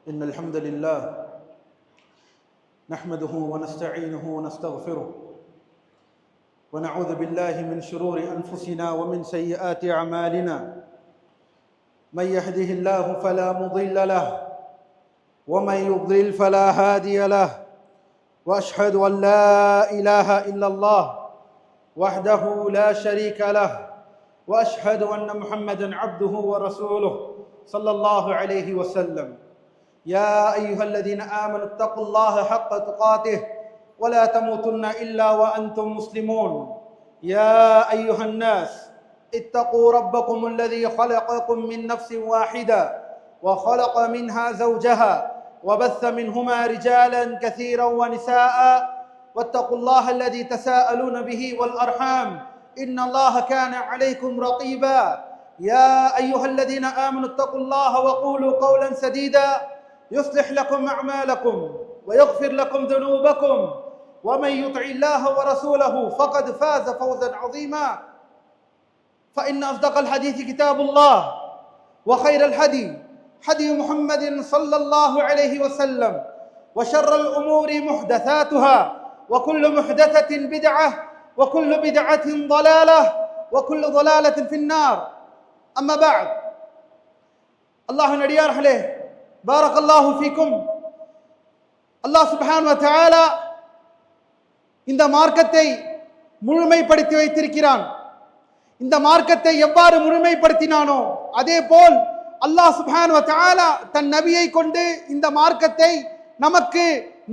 إن الحمد لله نحمده ونستعينه ونستغفره ونعوذ بالله من شرور أنفسنا ومن سيئات أعمالنا من يهده الله فلا مضل له ومن يضلل فلا هادي له وأشهد أن لا إله إلا الله وحده لا شريك له وأشهد أن محمدًا عبده ورسوله صلى الله عليه وسلم يا أيها الذين آمنوا اتقوا الله حق تقاته ولا تموتن إلا وأنتم مسلمون يا أيها الناس اتقوا ربكم الذي خلقكم من نفس واحدة وخلق منها زوجها وبث منهما رجالا كثيرا ونساء واتقوا الله الذي تساءلون به والأرحام إن الله كان عليكم رقيبا يا أيها الذين آمنوا اتقوا الله وقولوا قولا سديدا يصلح لكم أعمالكم ويغفر لكم ذنوبكم ومن يطع الله ورسوله فقد فاز فوزا عظيما فإن أصدق الحديث كتاب الله وخير الهدي هدي محمد صلى الله عليه وسلم وشر الأمور محدثاتها وكل محدثة بدعة وكل بدعة ضلالة وكل ضلالة في النار أما بعد الله நடிகார்களே பாரக்கல்லாஹு ஃபீக்கும். அல்லாஹ் சுப்ஹானஹு வ தஆலா இந்த மார்க்கத்தை முழுமைப்படுத்தி வைத்திருக்கிறான். இந்த மார்க்கத்தை எவ்வாறு முழுமைப்படுத்தினானோ அதே போல் அல்லாஹ் சுப்ஹானஹு வ தஆலா தன் நபியை கொண்டு இந்த மார்க்கத்தை நமக்கு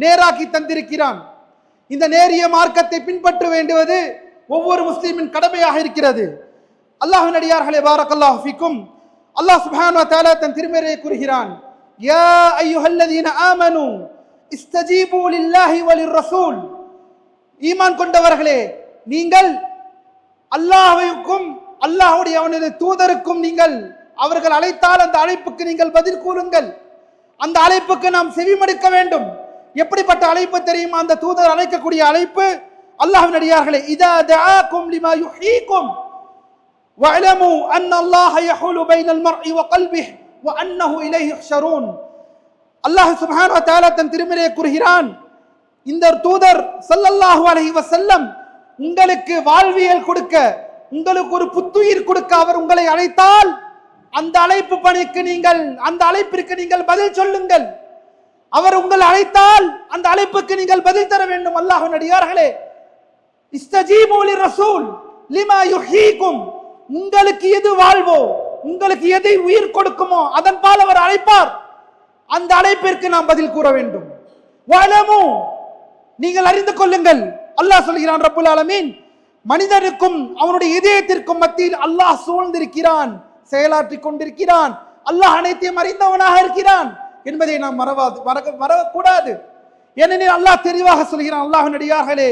நேராக்கி தந்திருக்கிறான். இந்த நேரிய மார்க்கத்தை பின்பற்ற வேண்டுவது ஒவ்வொரு முஸ்லிமின் கடமையாக இருக்கிறது. அல்லாஹ்வின் அடியார்களே பாரக்கல்லாஹு ஃபீக்கும். அல்லாஹ் சுப்ஹானஹு வ தஆலா தன் திருமறையை கூறுகிறான், யா அய்யுஹல்லதீன ஆமனூ இஸ்தஜீபூ லில்லாஹி வலிர்ரசூல். ஈமான் கொண்டவர்களே, நீங்கள் அல்லாஹ்வுக்கும் அல்லாஹ்வுடைய அவனுடைய தூதருக்கும் நீங்கள் அவர்கள் அழைத்தால் அந்த அழைப்புக்கு நீங்கள் பதில் கூறுங்கள். அந்த அழைப்புக்கு நாம் செவிமடுக்க வேண்டும். எப்படிப்பட்ட அழைப்பு தெரியுமா? அந்த தூதர் அழைக்கக்கூடிய அழைப்பு, அல்லாஹ்வின் அடியார்களே, இதா தஆக்கும் லிமா யுஹீக்கும் வஅலமு அன்னல்லாஹ யஹூலு பைனல் மர்இ வ கல்பிஹி வ அன்னஹு இலைஹி யுஹ்ஷரூன். அல்லாஹ் சுப்ஹானஹு வ தஆலா தன் திருமறையை கூறுகிறான், இந்த தூதர் ஸல்லல்லாஹு அலைஹி வஸல்லம் உங்களுக்கு வாழ்வியல் கொடுக்க, உங்களுக்கு ஒரு புத்துயிர் கொடுக்க அவர் உங்களை அழைத்தால் அந்த அழைப்பு பணிக்கு நீங்கள், அந்த அழைப்பிற்கு நீங்கள் பதில் சொல்லுங்கள். அவர் உங்களை அழைத்தால் அந்த அழைப்புக்கு நீங்கள் பதில் தர வேண்டும். அல்லாஹ்வின் அடியார்களே, இஸ்தஜீபூ லிர்ரசூல் லிமா யுஹீக்கும். உங்களுக்கு எது வாழ்வோ, உங்களுக்கு எதை உயிர் கொடுக்குமோ அதன் பால் அவர் அழைப்பார். அந்த அழைப்பிற்கு நாம் பதில் கூற வேண்டும். வஅலமு, நீங்கள் அறிந்து கொள்ளுங்கள். அல்லாஹ் சொல்கிறான், ரப்புல் ஆலமீன், மனிதனுக்கும் அவனுடைய இதயத்திற்கும் மத்தியில் அல்லாஹ் சூழ்ந்திருக்கிறான், செயலாற்றிக் கொண்டிருக்கிறான். அல்லாஹ் அனைத்தையும் அறிந்தவனாக இருக்கிறான் என்பதை நாம் மறக்கக்கூடாது. ஏனெனில் அல்லாஹ் தெளிவாக சொல்கிறான், அல்லாஹ்வின் அடியார்களே,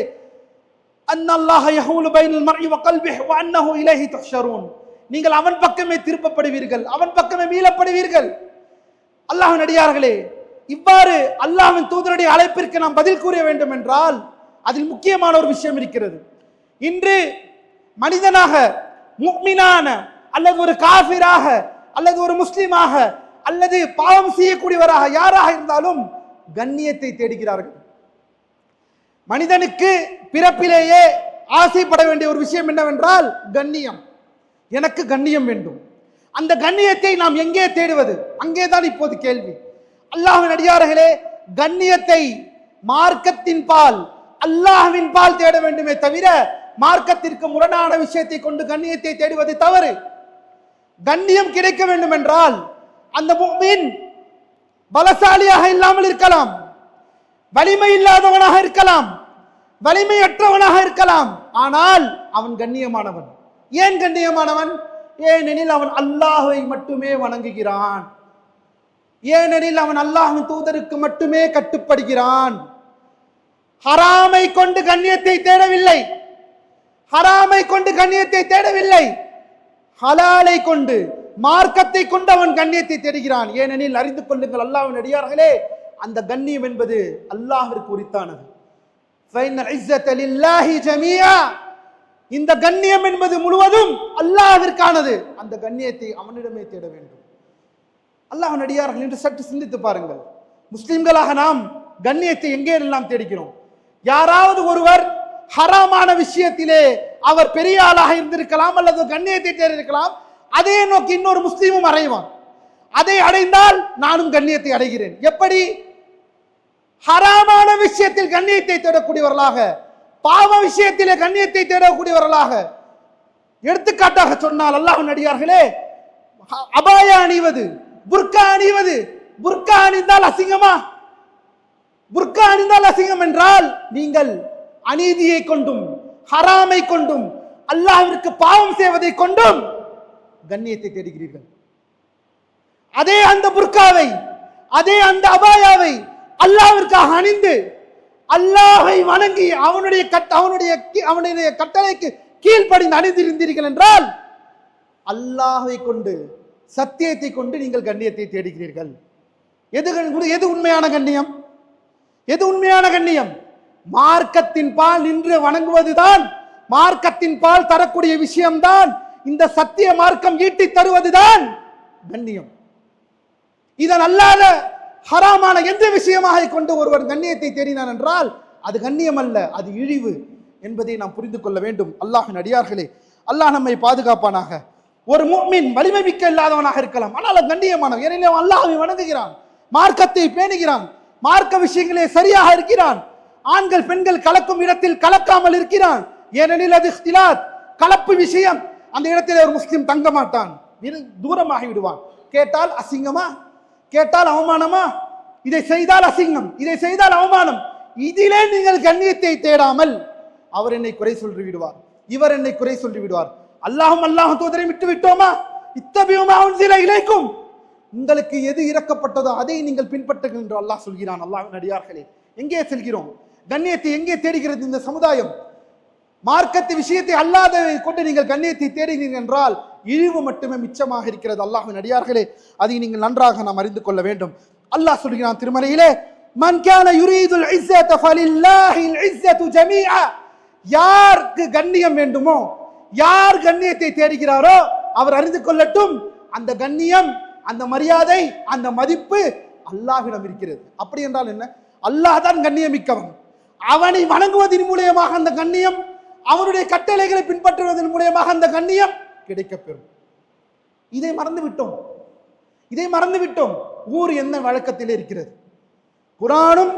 அன்னல்லாஹ யஹூலு பைனல் மர்இ வ கல்பிஹி வ அன்னஹு இலைஹி துஹ்ஷரூன். நீங்கள் அவன் பக்கமே திருப்பப்படுவீர்கள், அவன் பக்கமே மீளப்படுவீர்கள். அல்லாஹ்வின் அடியார்களே, இவ்வாறு அல்லாஹ்வின் தூதருடைய அழைப்பிற்கு நாம் பதில் கூற வேண்டும் என்றால் அதில் முக்கியமான ஒரு விஷயம் இருக்கிறது. இன்று மனிதனாக, முஃமினான அல்லது ஒரு காஃபிராக அல்லது ஒரு முஸ்லிமாக அல்லது பாவம் செய்யக்கூடியவராக யாராக இருந்தாலும் கண்ணியத்தை தேடுகிறார்கள். மனிதனுக்கு பிறப்பிலேயே ஆசைப்பட வேண்டிய ஒரு விஷயம் என்னவென்றால் கண்ணியம். எனக்கு கண்ணியம் வேண்டும். அந்த கண்ணியத்தை நாம் எங்கே தேடுவது? அங்கேதான் இப்போது கேள்வி. அல்லாஹ்வின் அடியார்களே, கண்ணியத்தை மார்க்கத்தின் பால், அல்லாஹ்வின் பால் தேட வேண்டுமே தவிர மார்க்கத்திற்கு முரணான விஷயத்தை கொண்டு கண்ணியத்தை தேடுவது தவறு. கண்ணியம் கிடைக்க வேண்டும் என்றால் அந்த முஃமின் பலசாலியாக இல்லாமல் இருக்கலாம், வலிமை இல்லாதவனாக இருக்கலாம், வலிமையற்றவனாக இருக்கலாம், ஆனால் அவன் கண்ணியமானவன். ஏன் கண்ணியமானவன்? ஏனெனில் அவன் அல்லாஹ்வை மட்டுமே வணங்குகிறான். ஏனெனில் அவன் அல்லாஹ்வின் தூதருக்கு மட்டுமே கட்டுப்படுகிறான். ஹராமை கொண்டு கண்ணியத்தை தேடவில்லை, ஹராமை கொண்டு கண்ணியத்தை தேடவில்லை, ஹலாலை கொண்டு, மார்க்கத்தை கொண்டு அவன் கண்ணியத்தை தேடுகிறான். ஏனெனில் அறிந்து கொள்ளுங்கள் அல்லாஹ்வின் அடியார்களே, அந்த கண்ணியம் என்பது அல்லாஹ்விற்கு உரித்தானது. ஃபைனல் இஸ்ஸத லில்லாஹி ஜமீஆ. இந்த கண்ணியம் என்பது முழுவதும் அல்லாஹ்விற்கானது. அந்த கண்ணியத்தை அவனிடமே தேட வேண்டும். அல்லாஹ்வின் அடியார்கள் என்று சற்று சிந்தித்து பாருங்கள். முஸ்லிம்களாக நாம் கண்ணியத்தை எங்கே எல்லாம் தேடிக்கிறோம்? யாராவது ஒருவர் ஹராமான விஷயத்திலே அவர் பெரிய ஆளாக இருந்திருக்கலாம் அல்லது கண்ணியத்தை தேடியிருக்கலாம். அதே நோக்கி இன்னொரு முஸ்லீமும் அடைவான். அதை அடைந்தால் நானும் கண்ணியத்தை அடைகிறேன். எப்படி? ஹராமான விஷயத்தில் கண்ணியத்தை தேடக்கூடியவர்களாக, பாவ விஷயத்திலே கண்ணியத்தை தேடக்கூடியவர்களாக. எடுத்துக்காட்டாக சொன்னால், அல்லாஹ்வின் அடியார்களே, அபாயா அணிவது, புர்கா அணிவது. புர்கா அணிந்தால் அசிங்கமா? புர்கா அணிந்தால் அசிங்கம் என்றால் நீங்கள் அநீதியை கொண்டும் ஹராமை கொண்டும் அல்லாஹ்விற்கு பாவம் செய்வதை கொண்டும் கண்ணியத்தை தேடுகிறீர்கள். அதே அந்த புர்காவை, அதே அந்த அபாயாவை அல்லாஹ்விற்காக அணிந்து அல்லாஹை வணங்கி அவனுடைய கட்டளைக்கு கீழ்ப்படிந்து அணிந்திருந்தீர்கள் என்றால் அல்லாஹை கொண்டு, சத்தியத்தை கொண்டு நீங்கள் கண்ணியத்தை தேடுகிறீர்கள். எது உண்மையான கண்ணியம்? எது உண்மையான கண்ணியம்? மார்க்கத்தின் பால் நின்று வணங்குவதுதான், மார்க்கத்தின் பால் தரக்கூடிய விஷயம்தான், இந்த சத்திய மார்க்கம் ஈட்டி தருவதுதான் கண்ணியம். இதன் அல்லாத ஹராமான எந்த விஷயமாக கொண்டு ஒருவர் கண்ணியத்தை தேடினான் என்றால் அது கண்ணியம் அல்ல, அது இழிவு என்பதை நாம் புரிந்து கொள்ள வேண்டும். அல்லாஹ்வின் அடியார்களே, அல்லாஹ் நம்மை பாதுகாப்பானாக. ஒரு முஃமின் வலிமை மிக்க இல்லாதவனாக இருக்கலாம், ஆனால் கண்ணியமானவன். எனவே அல்லாஹ்வை வணங்குகிறான், மார்க்கத்தை பேணுகிறான், மார்க்க விஷயங்களே சரியாக இருக்கிறான். ஆண்கள் பெண்கள் கலக்கும் இடத்தில் கலக்காமல் இருக்கிறான். ஏனெனில் அது இஹ்திலாத், கலப்பு விஷயம். அந்த இடத்தில் ஒரு முஸ்லிம் தங்க மாட்டான், தூரமாகி விடுவான். கேட்டால் அசிங்கமா, கேட்டால் அவமானமா, இதை செய்தால் அசிங்கம், இதை செய்தால் அவமானம். இதிலே நீங்கள் கண்ணியத்தை தேடாமல் அவர் என்னை குறை சொல்லி விடுவார், இவர் என்னை குறை சொல்லி விடுவார். அல்லாஹும் தூதரை விட்டு விட்டோமா? இத்தபியுமா உன்சில இலைக்கும், உங்களுக்கு எது இறக்கப்பட்டதோ அதை நீங்கள் பின்பற்றுங்கள் என்று அல்லாஹ் சொல்கிறான். அல்லாஹ்வின் அடியார்களே, எங்கே செல்கிறோம்? கண்ணியத்தை எங்கே தேடுகிறது இந்த சமுதாயம்? மார்க்கத்து விஷயத்தை அல்லாதவை கொண்டு நீங்கள் கண்ணியத்தை தேடுகிறீர்கள் என்றால் இழிவு மட்டுமே மிச்சமாக இருக்கிறது. அல்லாஹ்வின் அடியார்களே, அதை நீங்கள் நன்றாக நாம் அறிந்து கொள்ள வேண்டும். அல்லாஹ் சொல்கிறான் திருமறையிலே, மன் கான யுரீதுல் இஸ்ஸத ஃபலில்லாஹில் இஸ்ஸது ஜமீஆ. யாருக்கு கண்ணியம் வேண்டுமோ, யார் கண்ணியத்தை தேடுகிறாரோ அவர் அறிந்து கொள்ளட்டும், அந்த கண்ணியம், அந்த மரியாதை, அந்த மதிப்பு அல்லாஹ்விடம் இருக்கிறது. அப்படி என்றால் என்ன? அல்லாஹ் தான் கண்ணியமிக்கவன். அவனை வணங்குவதன் மூலமாக அந்த கண்ணியம், அவனுடைய கட்டளைகளை பின்பற்றுவதன் மூலமாக அந்த கண்ணியம் கிடைக்கப்பெறும். இதை மறந்துவிட்டோம், இதை மறந்துவிட்டோம். ஊர் என்ன வழக்கத்திலே இருக்கிறது? குர்ஆனும்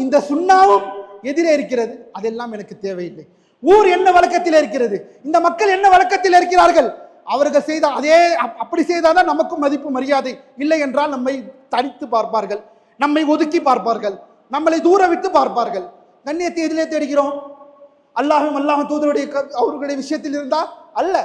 இந்த சுன்னாவும் எதிரே இருக்கிறது. அதெல்லாம் எனக்கு தேவையில்லை. ஊர் என்ன வழக்கத்தில் இருக்கிறது, இந்த மக்கள் என்ன வழக்கத்தில் இருக்கிறார்கள், அவர்கள் செய்த அதே அப்படி செய்தால்தான் நமக்கும் மதிப்பு மரியாதை. இல்லை என்றால் நம்மை தனித்து பார்ப்பார்கள், நம்மை ஒதுக்கி பார்ப்பார்கள், நம்மளை தூர விட்டு பார்ப்பார்கள். கண்ணியத்தை எதிலே தேடுகிறோம்? அல்லாஹும் தூதருடைய அவர்களுடைய விஷயத்தில் இருந்தா அல்ல.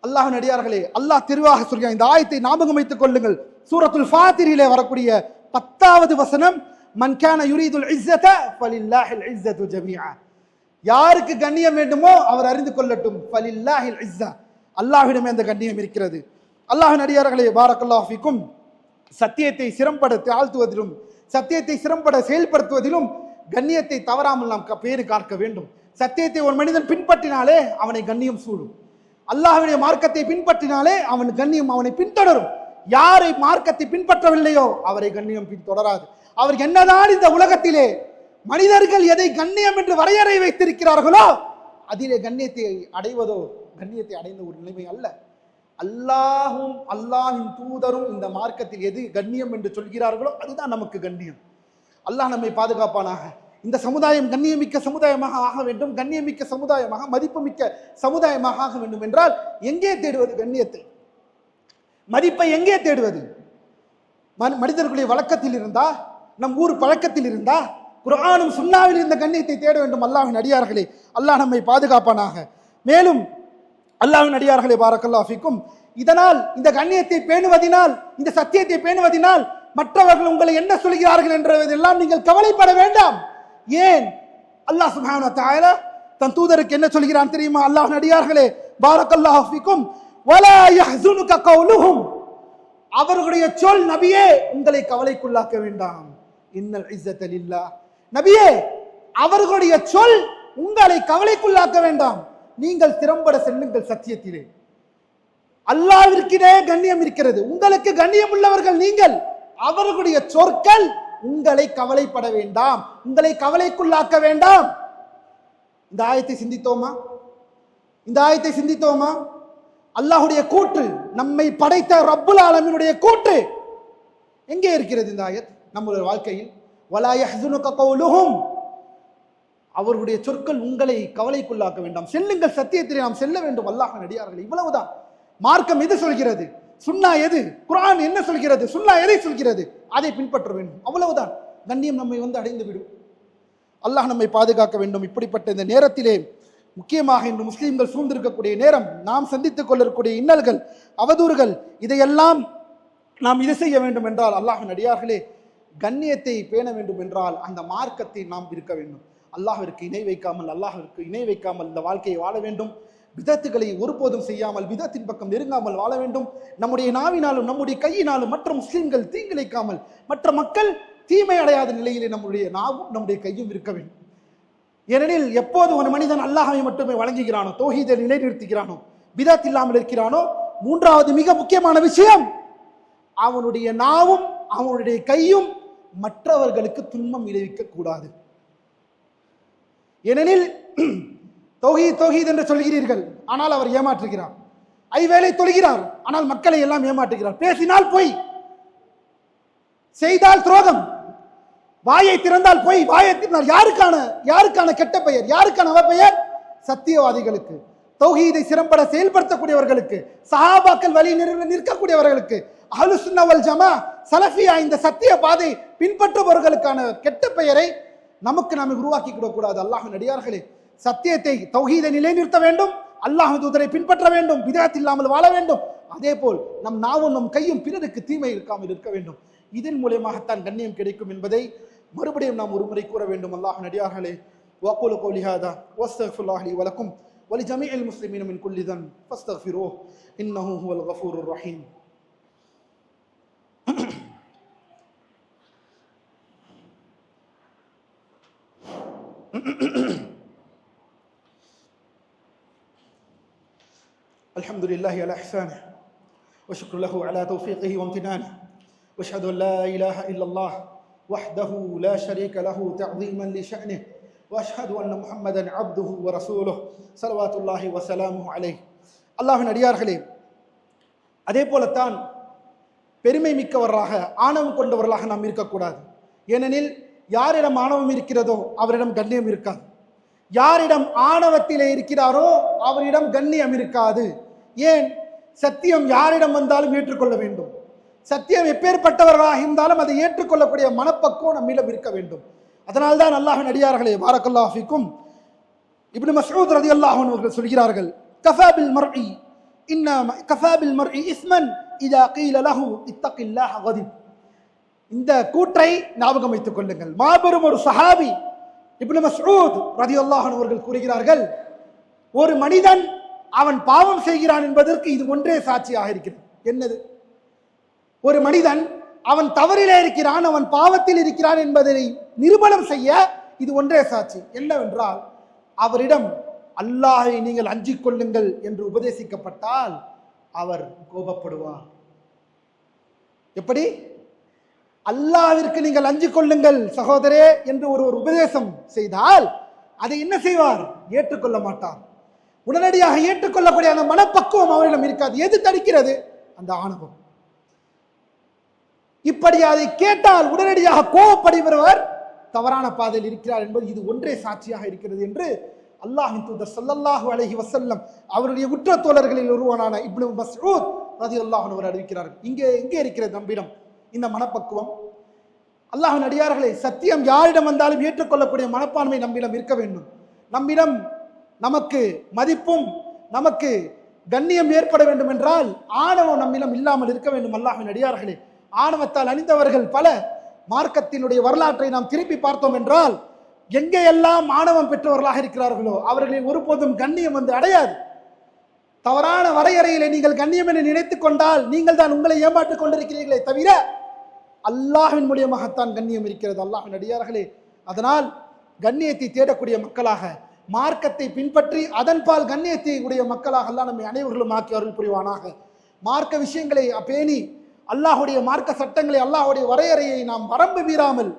அல்லாஹ்வின் அடியார்களே, அல்லாஹ் தெளிவாக சொல்கிறான். இந்த ஆயத்தை ஞாபகம் வைத்துக் கொள்ளுங்கள். சூரத்துல் ஃபாத்திரிலே வரக்கூடிய 10வது வசனம், மன் கான யுரீதுல் இஸ்ஸத ஃபலில்லாஹில் இஸ்ஸது ஜமீஆ. யாருக்கு கண்ணியம் வேண்டுமோ அவர் அறிந்து கொள்ளட்டும், ஃபலில்லாஹில் இஸ்ஸா, அல்லாஹ்விடமே அந்த கண்ணியம் இருக்கிறது. அல்லாஹ்வின் அடியார்களே, பாரக்கல்லாஹு ஃபீக்கும். சத்தியத்தை சிரம்பட தாழ்த்துவதிலும், சத்தியத்தை சிரம்பட செயல்படுத்துவதிலும் கண்ணியத்தை தவறாமல் நாம் பேரு காக்க வேண்டும். சத்தியத்தை ஒரு மனிதன் பின்பற்றினாலே அவனை கண்ணியம் சூழும். அல்லாஹ்வுடைய மார்க்கத்தை பின்பற்றினாலே அவன் கண்ணியம் அவனை பின்தொடரும். யாரை மார்க்கத்தை பின்பற்றவில்லையோ அவரை கண்ணியம் பின்தொடராது. அவர் என்னதான் இந்த உலகத்திலே மனிதர்கள் எதை கண்ணியம் என்று வரையறை வைத்திருக்கிறார்களோ அதிலே கண்ணியத்தை அடைவதோ கண்ணியத்தை அடைந்த ஒரு நிலைமை அல்ல. அல்லாஹ்வின் தூதரும் இந்த மார்க்கத்தில் எது கண்ணியம் என்று சொல்கிறார்களோ அதுதான் நமக்கு கண்ணியம். அல்லாஹ் நம்மை பாதுகாப்பானாக. இந்த சமுதாயம் கண்ணியமிக்க சமுதாயமாக ஆக வேண்டும், கண்ணியமிக்க சமுதாயமாக, மதிப்புமிக்க சமுதாயமாக ஆக வேண்டும் என்றால் எங்கே தேடுவது கண்ணியத்தை, மதிப்பை எங்கே தேடுவது? மனிதர்களுடைய வழக்கத்தில் இருந்தா, நம் ஊர் பழக்கத்தில் இருந்தா, குர்ஆனும் சுன்னாவில் இந்த கண்ணியத்தை தேட வேண்டும். அல்லாஹ்வின் அடியார்களே, அல்லாஹ் நம்மை பாதுகாப்பானாக. மேலும் அல்லாஹ்வின் அடியார்களே, பாரக்கல்லாஹு ஃபீக்கும், இதனால் இந்த கண்ணியத்தை பேணுவதினால், இந்த சத்தியத்தை பேணுவதினால் மற்றவர்கள் உங்களை என்ன சொல்கிறார்கள் என்றதெல்லாம் நீங்கள் கவலைப்பட வேண்டாம். ஏன்? அல்லாஹ் சுப்ஹானஹு வ தஆலா தன் தூதருக்கு என்ன சொல்கிறான் தெரியுமா? அல்லாஹ்வின் அடியார்களே, பாரக்கல்லாஹு ஃபீக்கும், வலா யஹ்ஸுனுக கௌலுஹும். அவர்களுடைய சொல் நபியே உங்களை கவலைக்குள்ளாக்க வேண்டாம். இன்னல் இஸ்ஸத லில்லாஹ். நபியே, அவர்களுடைய சொல் உங்களை கவலைக்குள்ளாக்க வேண்டாம். நீங்கள் திறம்பட செல்லுங்கள் சத்தியத்திலே. அல்லாஹ்விற்கே கண்ணியம் இருக்கிறது. உங்களுக்கு கண்ணியம் உள்ளவர்கள் நீங்கள், அவர்களுடைய சொற்கள் உங்களை கவலைப்பட வேண்டாம், உங்களை கவலைக்குள்ளாக்க வேண்டாம். இந்த ஆயத்தை சிந்தித்தோமா? இந்த ஆயத்தை சிந்தித்தோமா? அல்லாஹ்வுடைய கூற்று, நம்மை படைத்த ரப்புல் ஆலமீனுடைய கூற்று எங்கே இருக்கிறது இந்த ஆயத் நம்முடைய வாழ்க்கையில்? வலா யஹ்ஸுனுக கௌலுஹும், அவர்களுடைய சொற்கள் உங்களை கவலைக்குள்ளாக்க வேண்டாம், செல்லுங்கள், சத்தியத்திலே நாம் செல்ல வேண்டும். அல்லாஹ்வின் அடியார்களே, இவ்வளவுதான். மார்க்கம் எது சொல்கிறது, சுன்னா எது, குர்ஆன் என்ன சொல்கிறது, சுன்னா எதை சொல்கிறது, அதை பின்பற்ற வேண்டும். அவ்வளவுதான். கண்ணியம் நம்மை அடைந்து விடும். அல்லாஹ் நம்மை பாதுகாக்க வேண்டும். இப்படிப்பட்ட இந்த நேரத்திலே முக்கியமாக இன்று முஸ்லீம்கள் சூழ்ந்திருக்கக்கூடிய நேரம், நாம் சந்தித்துக் கொள்ளக்கூடிய இன்னல்கள், அவதூறுகள், இதையெல்லாம் நாம் இது செய்ய வேண்டும் என்றால், அல்லாஹ்வின் அடியார்களே, கண்ணியத்தை பேண வேண்டும் என்றால் அந்த மார்க்கத்தை நாம் இருக்க வேண்டும். அல்லாஹ்விற்கு இணை வைக்காமல் இந்த வாழ்க்கையை வாழ வேண்டும். விதத்துகளை ஒருபோதும் செய்யாமல் விதத்தின் பக்கம் நெருங்காமல் வாழ வேண்டும். நம்முடைய நாவினாலும் நம்முடைய கையினாலும் மற்ற முஸ்லிம்கள் தீங்கிழைக்காமல், மற்ற மக்கள் தீமை அடையாத நிலையிலே நம்முடைய நாவும் நம்முடைய கையும் இருக்க வேண்டும். ஏனெனில் எப்போது ஒரு மனிதன் அல்லாஹ்வை மட்டுமே வழங்குகிறானோ, தௌஹீதை நிலைநிறுத்துகிறானோ, பிதத் இல்லாமல் இருக்கிறானோ, மூன்றாவது மிக முக்கியமான விஷயம், அவனுடைய நாவும் அவனுடைய கையும் மற்றவர்களுக்கு துன்பம் விளைவிக்க கூடாது. ஏனெனில் தௌஹீத் என்று சொல்கிறீர்கள், ஆனால் அவர் ஏமாற்றுகிறார். ஐவேளை தொழுகிறார், ஆனால் மக்களை எல்லாம் ஏமாற்றுகிறார். பேசினால் பொய், செய்தால் துரோகம், வாயை திறந்தால் பொய், வாயை திறந்தால் யாருக்கான கெட்ட பெயர், யாருக்கான அவப்பெயர்? சத்தியவாதிகளுக்கு, தௌஹீதை சிறம்பட செயல்படுத்தக்கூடியவர்களுக்கு, சஹாபாக்கள் வழி நிற்கக்கூடியவர்களுக்கு, அஹ்லுஸ் சுன்னா வல் ஜமா, சலஃபியா, இந்த சத்திய பாதை பின்பற்றுபவர்களுக்கான கெட்ட பெயரை நமக்கு நாம் உருவாக்கி கூடாது. அல்லாஹ்வின் அடியார்களே, சத்தியத்தை, தௌஹீதை நிலைநிறுத்த வேண்டும், அல்லாஹ்வின் தூதரை பின்பற்ற வேண்டும், பிதஅத் இல்லாமல் வாழ வேண்டும். அதே போல் நம் நாவும் நம் கையும் பிறருக்கு தீமை இருக்காமல் இருக்க வேண்டும். இதன் மூலமாகத்தான் கண்ணியம் கிடைக்கும் என்பதை மறுபடியும் நாம் ஒருமுறை கூற வேண்டும். அல்லாஹ்வின் அடியார்களே, வஅகூலு கௌலி ஹாதா வஸ்தக்ஃபிருல்லாஹ் லி வலக்கும் வலிஜமீஇல் முஸ்லிமீன மின் குல்லி தன் ஃபஸ்தக்ஃபிரூஹ் இன்னஹு ஹுவல் கஃபூருர் ரஹீம். الحمد لله على إحسانه وشكر له على توفيقه وامتنانه واشهد ان لا اله الا الله وحده لا شريك له تعظيما لشأنه واشهد ان محمدا عبده ورسوله صلوات الله وسلامه عليه. அல்லாஹ்வின் அடியார்களே, அதே போலத்தான் பெருமை மிக்கவர்களாக, ஆணவம் கொண்டவர்களாக நாம் இருக்கக்கூடாது. ஏனெனில் யாரிடம் ஆணவம் இருக்கிறதோ அவரிடம் கண்ணியம் இருக்காது. யாரிடம் ஆணவத்திலே இருக்கிறாரோ அவரிடம் கண்ணியம் இருக்காது. ஏன்? சத்தியம் யாரிடம் வந்தாலும் ஏற்றுக்கொள்ள வேண்டும். சத்தியம் எப்பேற்பட்டவர்களாக இருந்தாலும் அதை ஏற்றுக்கொள்ளக்கூடிய மனப்பக்குவம் நம்மிடம் இருக்க வேண்டும். அதனால்தான் அல்லாஹ்வின் அடியார்களே, பாரக்கல்லாஹு ஃபீக்கும், இப்னு மஸ்ஊத் ரலியல்லாஹு அன்ஹு அவர்கள் சொல்கிறார்கள், கஃபா பில் மர்இ இஸ்மன் இதா கீல லஹு இத்தகில்லாஹ கதிப். இந்த கூற்றை ஞாபகம் வைத்துக் கொள்ளுங்கள். மாபெரும் ஒரு சஹாபி இப்னு மஸ்ஊத் ரலியல்லாஹு அன்ஹு அவர்கள் கூறுகிறார்கள், ஒரு மனிதன் அவன் பாவம் செய்கிறான் என்பதற்கு இது ஒன்றே சாட்சியாக இருக்கிறது. என்னது? ஒரு மனிதன் அவன் தவறிலே இருக்கிறான், அவன் பாவத்தில் இருக்கிறான் என்பதை நிரூபணம் செய்ய இது ஒன்றே சாட்சி. என்னவென்றால், அவரிடம் அல்லாஹை நீங்கள் அஞ்சிக் கொள்ளுங்கள் என்று உபதேசிக்கப்பட்டால் அவர் கோபப்படுவார். எப்படி? அல்லாஹ்விற்கு நீங்கள் அஞ்சிக் கொள்ளுங்கள் சகோதரே என்று ஒரு உபதேசம் செய்தால் அதை என்ன செய்வார்? ஏற்றுக்கொள்ள மாட்டார். உடனடியாக ஏற்றுக்கொள்ளக்கூடிய அந்த மனப்பக்குவம் அவரிடம் இருக்காது. எது தடுக்கிறது? அந்த ஆணவம். இப்படி அதை கேட்டால் உடனடியாக கோபப்படுகிறவர் தவறான பாதையில் இருக்கிறார் என்பது இது ஒன்றே சாட்சியாக இருக்கிறது என்று அல்லாஹ்வின் தூதர் ஸல்லல்லாஹு அலைஹி வஸல்லம் அவருடைய உற்ற தோழர்களில் ஒருவனான இப்னு மஸ்ஊத் ரலியல்லாஹு அன்ஹு அவர் அறிவிக்கிறார்கள். இங்கே இருக்கிறது நம்மிடம் இந்த மனப்பக்குவம். அல்லாஹ்வின் அடியார்களே, சத்தியம் யாரிடம் வந்தாலும் ஏற்றுக்கொள்ளக்கூடிய மனப்பான்மை நம்மிடம் இருக்க வேண்டும். நம்மிடம் நமக்கு மதிப்பும் நமக்கு கண்ணியம் ஏற்பட வேண்டும் என்றால் ஆணவம் நம்மிடம் இல்லாமல் இருக்க வேண்டும். அல்லாஹ்வின் அடியார்களே, ஆணவத்தால் அணிந்தவர்கள் பல. மார்க்கத்தினுடைய வரலாற்றை நாம் திருப்பி பார்த்தோம் என்றால் எங்கெல்லாம் ஆணவம் பெற்றவர்களாக இருக்கிறார்களோ அவர்களில் ஒருபோதும் கண்ணியம் அடையாது. தவறான வரையறையிலே நீங்கள் கண்ணியம் என நினைத்துக் கொண்டால் நீங்கள் தான் உங்களை ஏமாற்றிக் கொண்டிருக்கிறீர்களே தவிர அல்லாஹ்வின் மூலமாகத்தான் கண்ணியம் இருக்கிறது. அல்லாஹ்வின் அடியார்களே, அதனால் கண்ணியத்தை தேடக்கூடிய மக்களாக, மார்க்கத்தை பின்பற்றி அதன்பால் கண்ணியத்தை உடைய மக்களாக அல்லாஹ் நம்மை அனைவர்களும் ஆக்கி அருள் புரிவானாக. மார்க்க விஷயங்களை பேணி அல்லாஹுடைய மார்க்க சட்டங்களை, அல்லாஹுடைய வரையறையை நாம் வரம்பு மீறாமல்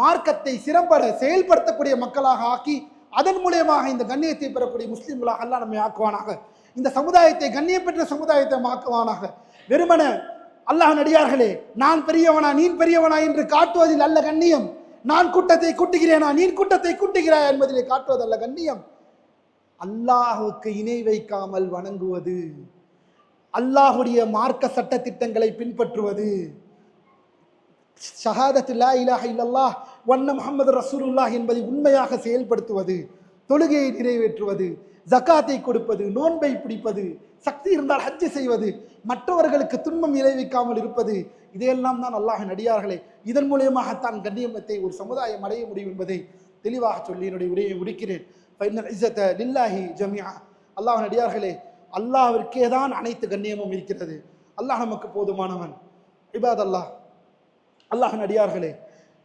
மார்க்கத்தை சிறம்பட செயல்படுத்தக்கூடிய மக்களாக ஆக்கி அதன் மூலியமாக இந்த கண்ணியத்தை பெறக்கூடிய முஸ்லிம்களாக அல்லாஹ் நம்மை ஆக்குவானாக. இந்த சமுதாயத்தை கண்ணியம் பெற்ற சமுதாயத்தை ஆக்குவானாக. வெறுமன அல்லாஹ் நடிகார்களே, நான் பெரியவனா நீ பெரியவனா என்று காட்டுவதில் அல்ல கண்ணியம். நான் கூட்டத்தை கூட்டுகிறேனா நீ கூட்டத்தை கூட்டுகிறாய் என்பதிலே காட்டுவதல்ல கண்ணியம். அல்லாஹுக்கு இணை வைக்காமல் வணங்குவது, அல்லாஹுடைய மார்க்க சட்ட திட்டங்களை பின்பற்றுவது, ஷஹாதத்து லா இலாஹ இல்லல்லாஹ் வன்ன முஹம்மது ரசூலுல்லாஹ் என்பதை உண்மையாக செயல்படுத்துவது, தொழுகையை நிறைவேற்றுவது, ஜகாத்தை கொடுப்பது, நோன்பை பிடிப்பது, சக்தி இருந்தால் ஹஜ்ஜு செய்வது, மற்றவர்களுக்கு துன்பம் விளைவிக்காமல் இருப்பது, இதையெல்லாம் தான் அல்லாஹ்வின் அடியார்களே. இதன் மூலியமாகத்தான் கண்ணியத்தை ஒரு சமுதாயம் அடைய முடியும் என்பதை தெளிவாக சொல்லி என்னுடைய உரையை முடிக்கிறேன். ஃபைனல் இஸ்ஸத லில்லாஹி ஜமீஆ. அல்லாஹ்வின் அடியார்களே, அல்லாஹ்விற்கே தான் அனைத்து கண்ணியமும் இருக்கிறது. அல்லாஹ் நமக்கு போதுமானவன். இபாதல்லாஹ், அல்லாஹ்வின் அடியார்களே,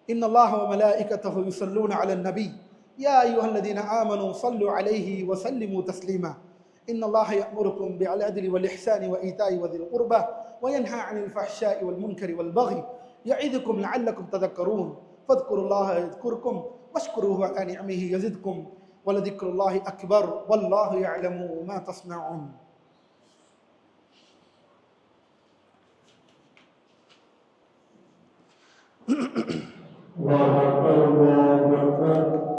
இன்னல்லாஹ வ மலாயிகத்தஹு யுஸல்லூன அலன் நபி யா அய்யுஹல்லதீன ஆமனூ ஸல்லு அலைஹி வ ஸல்லிமூ தஸ்லீமா. இன்னல்லாஹ யஅமுருக்கும் பில் அத்லி வல் இஹ்சானி வ ஈதாஇ வதில் குர்பா வ யன்ஹா அனில் ஃபஹ்ஷாஇ வல் முன்கரி வல் பகி யஇதுக்கும் லஅல்லக்கும் ததக்கரூன். ஃபத்குருல்லாஹ யذ்குருக்கும் வஷ்குரூஹு அலா நிஅமிஹி யஸித்கும் வலதிக்ருல்லாஹி அக்பர் வல்லாஹு யஅலமு மா தஸ்னஊன்.